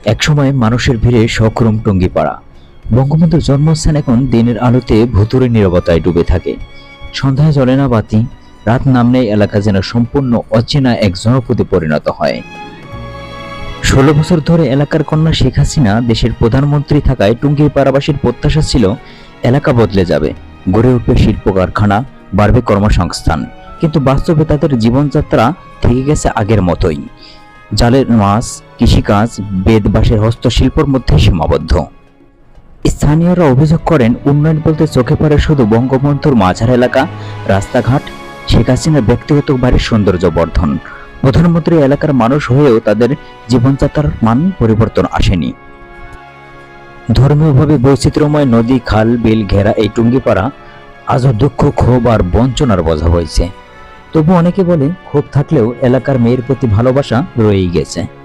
একসময় মানুষের ভিড়ে শখরুম টুঙ্গিপাড়া। বঙ্গবন্ধুর জন্মস্থান এখন দিনের আলোতে ভুতুড়ে নীরবতায় ডুবে থাকে। সন্ধ্যায় জ্বলে না বাতি, রাত নামলেই এলাকা যেন সম্পূর্ণ অচেনা এক জনপদে পরিণত হয়। ১৬ বছর ধরে এলাকার কন্যা শেখ হাসিনা দেশের প্রধানমন্ত্রী থাকায় টুঙ্গিপাড়াবাসীর প্রত্যাশা ছিল এলাকা বদলে যাবে, গড়ে উঠবে শিল্প কারখানা, বাড়বে কর্মসংস্থান। কিন্তু বাস্তবে তাদের জীবনযাত্রা থেকে গেছে আগের মতোই। জালের মাছ, কৃষিকাজ, বেদবাসের হস্তশিল্পের মধ্যে সীমাবদ্ধ। স্থানীয়রা অভিযোগ করেন, উন্নয়ন বলতে চোখে পড়ে শুধু বঙ্গবন্ধুর মাঝার এলাকা, রাস্তাঘাট, শেখ হাসিনার ব্যক্তিগত বাড়ির সৌন্দর্য বর্ধন। প্রধানমন্ত্রী এলাকার মানুষ হয়েও তাদের জীবনযাত্রার মান পরিবর্তন আসেনি। ধর্মীয়ভাবে বৈচিত্র্যময় নদী, খাল, বিল ঘেরা এই টুঙ্গিপাড়া আজও দুঃখ, ক্ষোভ আর বঞ্চনার বোঝা হয়েছে। তবু অনেকে বলে, ক্ষোভ থাকলেও এলাকার মেয়ের প্রতি ভালোবাসা রয়েই গেছে।